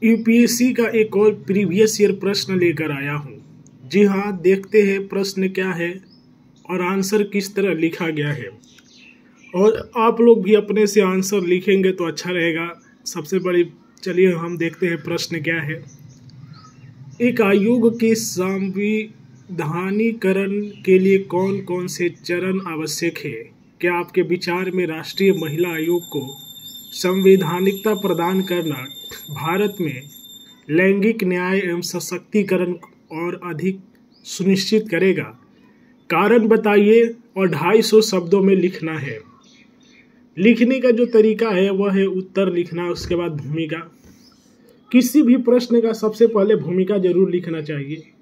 UPSC का एक और प्रीवियस ईयर प्रश्न लेकर आया हूँ। जी हाँ, देखते हैं प्रश्न क्या है और आंसर किस तरह लिखा गया है। और आप लोग भी अपने से आंसर लिखेंगे तो अच्छा रहेगा। सबसे बड़ी चलिए हम देखते हैं प्रश्न क्या है। एक आयोग के संविधानीकरण के लिए कौन कौन से चरण आवश्यक है? क्या आपके विचार में राष्ट्रीय महिला आयोग को संवैधानिकता प्रदान करना भारत में लैंगिक न्याय एवं सशक्तिकरण और अधिक सुनिश्चित करेगा? कारण बताइए और 250 शब्दों में लिखना है। लिखने का जो तरीका है वह है उत्तर लिखना, उसके बाद भूमिका। किसी भी प्रश्न का सबसे पहले भूमिका जरूर लिखना चाहिए।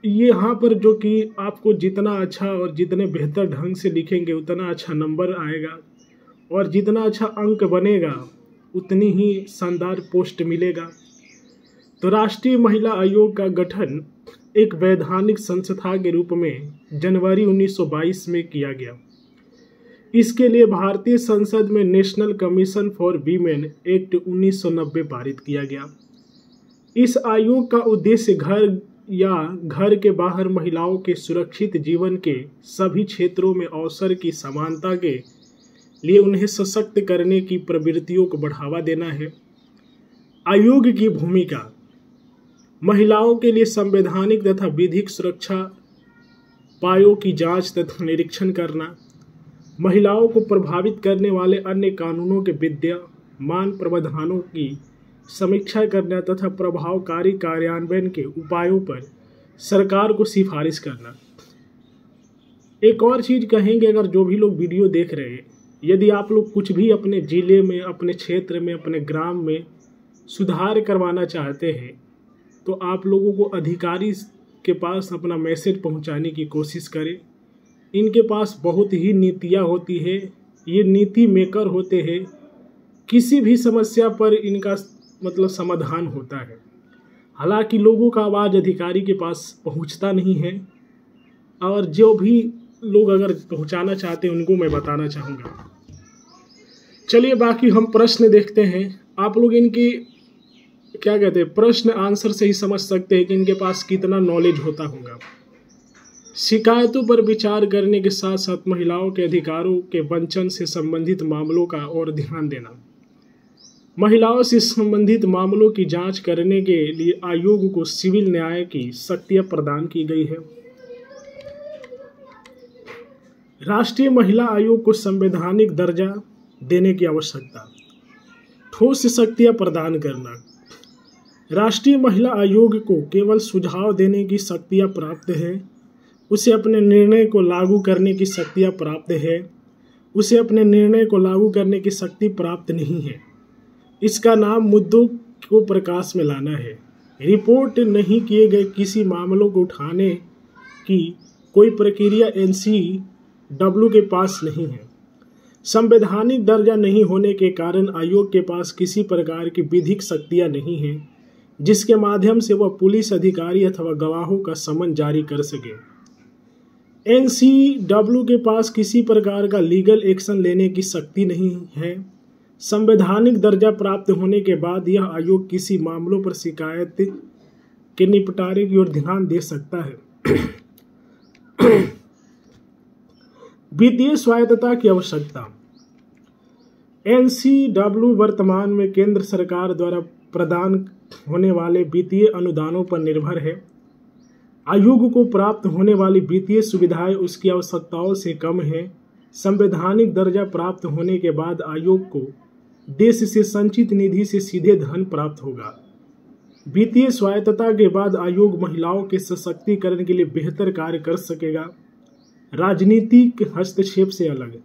ये यहाँ पर जो कि आपको जितना अच्छा और जितने बेहतर ढंग से लिखेंगे उतना अच्छा नंबर आएगा और जितना अच्छा अंक बनेगा उतनी ही शानदार पोस्ट मिलेगा। तो राष्ट्रीय महिला आयोग का गठन एक वैधानिक संस्था के रूप में जनवरी 1922 में किया गया। इसके लिए भारतीय संसद में national commission for women act 1990 पारित किया गया। इस आयोग का उद्देश्य घर या घर के बाहर महिलाओं के सुरक्षित जीवन के सभी क्षेत्रों में अवसर की समानता के लिए उन्हें सशक्त करने की प्रवृत्तियों को बढ़ावा देना है। आयोग की भूमिका: महिलाओं के लिए संवैधानिक तथा विधिक सुरक्षा उपायों की जांच तथा निरीक्षण करना, महिलाओं को प्रभावित करने वाले अन्य कानूनों के विद्यमान प्रावधानों की समीक्षा करना तथा प्रभावकारी कार्यान्वयन के उपायों पर सरकार को सिफारिश करना। एक और चीज कहेंगे, अगर जो भी लोग वीडियो देख रहे हैं, यदि आप लोग कुछ भी अपने जिले में, अपने क्षेत्र में, अपने ग्राम में सुधार करवाना चाहते हैं तो आप लोगों को अधिकारी के पास अपना मैसेज पहुंचाने की कोशिश करें। इनके पास बहुत ही नीतियाँ होती है, ये नीति मेकर होते हैं। किसी भी समस्या पर इनका समाधान होता है। हालांकि लोगों का आवाज़ अधिकारी के पास पहुंचता नहीं है और जो भी लोग अगर पहुंचाना चाहते हैं उनको मैं बताना चाहूँगा। चलिए बाकी हम प्रश्न देखते हैं। आप लोग इनकी क्या कहते हैं, प्रश्न आंसर से ही समझ सकते हैं कि इनके पास कितना नॉलेज होता होगा। शिकायतों पर विचार करने के साथ साथ महिलाओं के अधिकारों के वंचन से संबंधित मामलों का और ध्यान देना। महिलाओं से संबंधित मामलों की जांच करने के लिए आयोग को सिविल न्याय की शक्तियां प्रदान की गई है। राष्ट्रीय महिला आयोग को संवैधानिक दर्जा देने की आवश्यकता। ठोस शक्तियां प्रदान करना। राष्ट्रीय महिला आयोग को केवल सुझाव देने की शक्तियां प्राप्त है, उसे अपने निर्णय को लागू करने की शक्तियां प्राप्त है। उसे अपने निर्णय को लागू करने की शक्ति प्राप्त नहीं है। इसका नाम मुद्दों को प्रकाश में लाना है। रिपोर्ट नहीं किए गए किसी मामलों को उठाने की कोई प्रक्रिया एनसीडब्ल्यू के पास नहीं है। संवैधानिक दर्जा नहीं होने के कारण आयोग के पास किसी प्रकार की विधिक शक्तियां नहीं है जिसके माध्यम से वह पुलिस अधिकारी अथवा गवाहों का समन जारी कर सके। एनसीडब्ल्यू के पास किसी प्रकार का लीगल एक्शन लेने की शक्ति नहीं है। संवैधानिक दर्जा प्राप्त होने के बाद यह आयोग किसी मामलों पर शिकायत के निपटारे की ओर ध्यान दे सकता है। वित्तीय स्वायत्तता की आवश्यकता। एनसीडब्ल्यू वर्तमान में केंद्र सरकार द्वारा प्रदान होने वाले वित्तीय अनुदानों पर निर्भर है। आयोग को प्राप्त होने वाली वित्तीय सुविधाएं उसकी आवश्यकताओं से कम है। संवैधानिक दर्जा प्राप्त होने के बाद आयोग को देश से संचित निधि से सीधे धन प्राप्त होगा। वित्तीय स्वायत्तता के बाद आयोग महिलाओं के सशक्तिकरण के लिए बेहतर कार्य कर सकेगा। राजनीतिक हस्तक्षेप से अलग।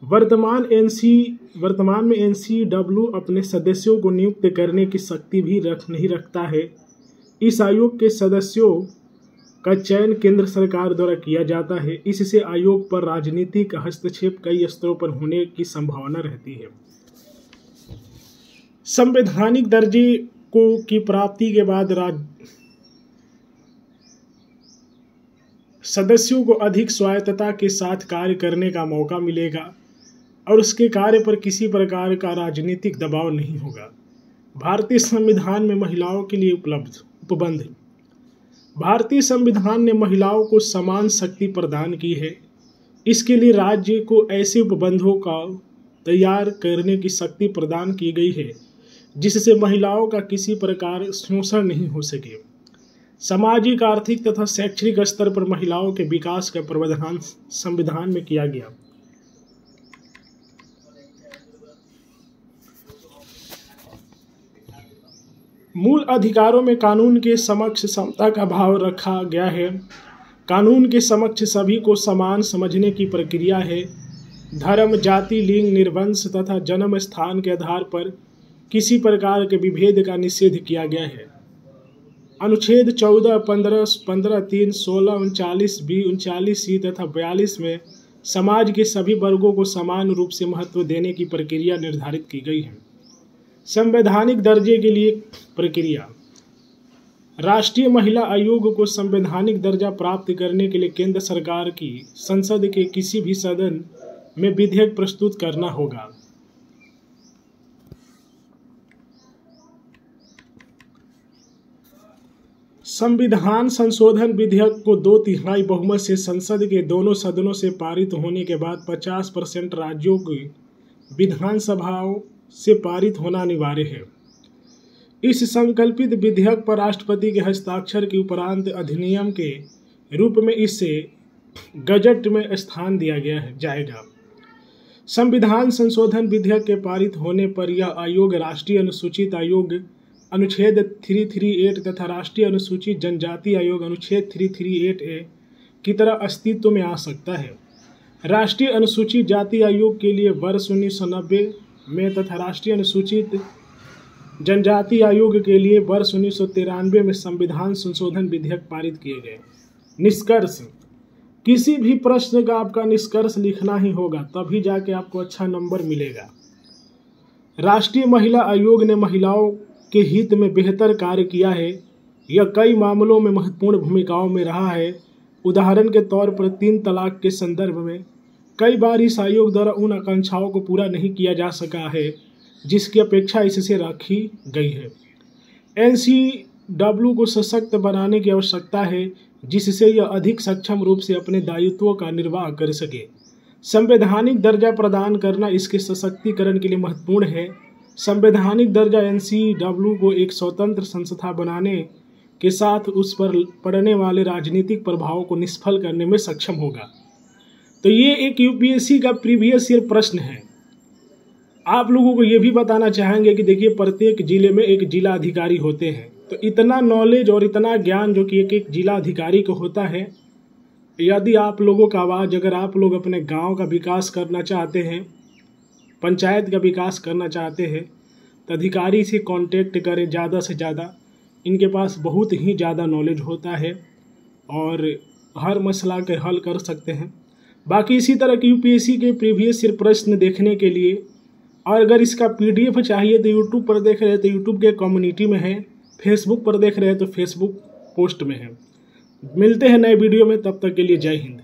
वर्तमान में एनसीडब्ल्यू अपने सदस्यों को नियुक्त करने की शक्ति भी नहीं रखता है। इस आयोग के सदस्यों का चयन केंद्र सरकार द्वारा किया जाता है। इससे आयोग पर राजनीतिक हस्तक्षेप कई स्तरों पर होने की संभावना रहती है। संवैधानिक दर्जे की प्राप्ति के बाद सदस्यों को अधिक स्वायत्तता के साथ कार्य करने का मौका मिलेगा और उसके कार्य पर किसी प्रकार का राजनीतिक दबाव नहीं होगा। भारतीय संविधान में महिलाओं के लिए उपलब्ध उपबंध। भारतीय संविधान ने महिलाओं को समान शक्ति प्रदान की है। इसके लिए राज्य को ऐसे उपबंधों का तैयार करने की शक्ति प्रदान की गई है जिससे महिलाओं का किसी प्रकार शोषण नहीं हो सके। सामाजिक, आर्थिक तथा शैक्षणिक स्तर पर महिलाओं के विकास का प्रावधान संविधान में किया गया। मूल अधिकारों में कानून के समक्ष समता का भाव रखा गया है। कानून के समक्ष सभी को समान समझने की प्रक्रिया है। धर्म, जाति, लिंग, निर्वंश तथा जन्म स्थान के आधार पर किसी प्रकार के विभेद का निषेध किया गया है। अनुच्छेद 14, 15, 15, 3, 16, 39, 20, 39C तथा 42 में समाज के सभी वर्गों को समान रूप से महत्व देने की प्रक्रिया निर्धारित की गई है। संवैधानिक दर्जे के लिए प्रक्रिया। राष्ट्रीय महिला आयोग को संवैधानिक दर्जा प्राप्त करने के लिए केंद्र सरकार की संसद के किसी भी सदन में विधेयक प्रस्तुत करना होगा। संविधान संशोधन विधेयक को 2/3 बहुमत से संसद के दोनों सदनों से पारित होने के बाद 50% राज्यों की विधानसभाओं से पारित होना अनिवार्य है। इस संकल्पित विधेयक पर राष्ट्रपति के हस्ताक्षर के उपरांत अधिनियम के रूप में इसे गजट में स्थान दिया जाएगा। संविधान संशोधन विधेयक के पारित होने पर यह आयोग राष्ट्रीय अनुसूचित आयोग अनुच्छेद 338 तथा राष्ट्रीय अनुसूचित जनजाति आयोग अनुच्छेद 338A की तरह अस्तित्व में आ सकता है। राष्ट्रीय अनुसूचित जाति आयोग के लिए वर्ष 1990 में तथा राष्ट्रीय अनुसूचित जनजाति आयोग के लिए वर्ष 1993 में संविधान संशोधन विधेयक पारित किए गए। निष्कर्ष। किसी भी प्रश्न का आपका निष्कर्ष लिखना ही होगा, तभी जाके आपको अच्छा नंबर मिलेगा। राष्ट्रीय महिला आयोग ने महिलाओं के हित में बेहतर कार्य किया है। यह कई मामलों में महत्वपूर्ण भूमिकाओं में रहा है। उदाहरण के तौर पर 3 तलाक के संदर्भ में कई बार इस आयोग द्वारा उन आकांक्षाओं को पूरा नहीं किया जा सका है जिसकी अपेक्षा इससे रखी गई है। NCW को सशक्त बनाने की आवश्यकता है जिससे यह अधिक सक्षम रूप से अपने दायित्वों का निर्वाह कर सके। संवैधानिक दर्जा प्रदान करना इसके सशक्तिकरण के लिए महत्वपूर्ण है। संवैधानिक दर्जा NCW को एक स्वतंत्र संस्था बनाने के साथ उस पर पड़ने वाले राजनीतिक प्रभावों को निष्फल करने में सक्षम होगा। तो ये एक UPSC का प्रीवियस ईयर प्रश्न है। आप लोगों को ये भी बताना चाहेंगे कि देखिए प्रत्येक जिले में एक जिला अधिकारी होते हैं, तो इतना नॉलेज और इतना ज्ञान जो कि एक जिला अधिकारी को होता है, यदि आप लोगों का आवाज़, अगर आप लोग अपने गांव का विकास करना चाहते हैं, पंचायत का विकास करना चाहते हैं, तो अधिकारी से कांटेक्ट करें ज़्यादा से ज़्यादा। इनके पास बहुत ही ज़्यादा नॉलेज होता है और हर मसला के हल कर सकते हैं। बाकी इसी तरह की UPSC के प्रीवियस ईयर प्रश्न देखने के लिए, और अगर इसका PDF चाहिए तो यूट्यूब पर देख रहे हैं तो यूट्यूब के कम्युनिटी में है, फेसबुक पर देख रहे हैं तो फेसबुक पोस्ट में है। मिलते हैं नए वीडियो में, तब तक के लिए जय हिंद।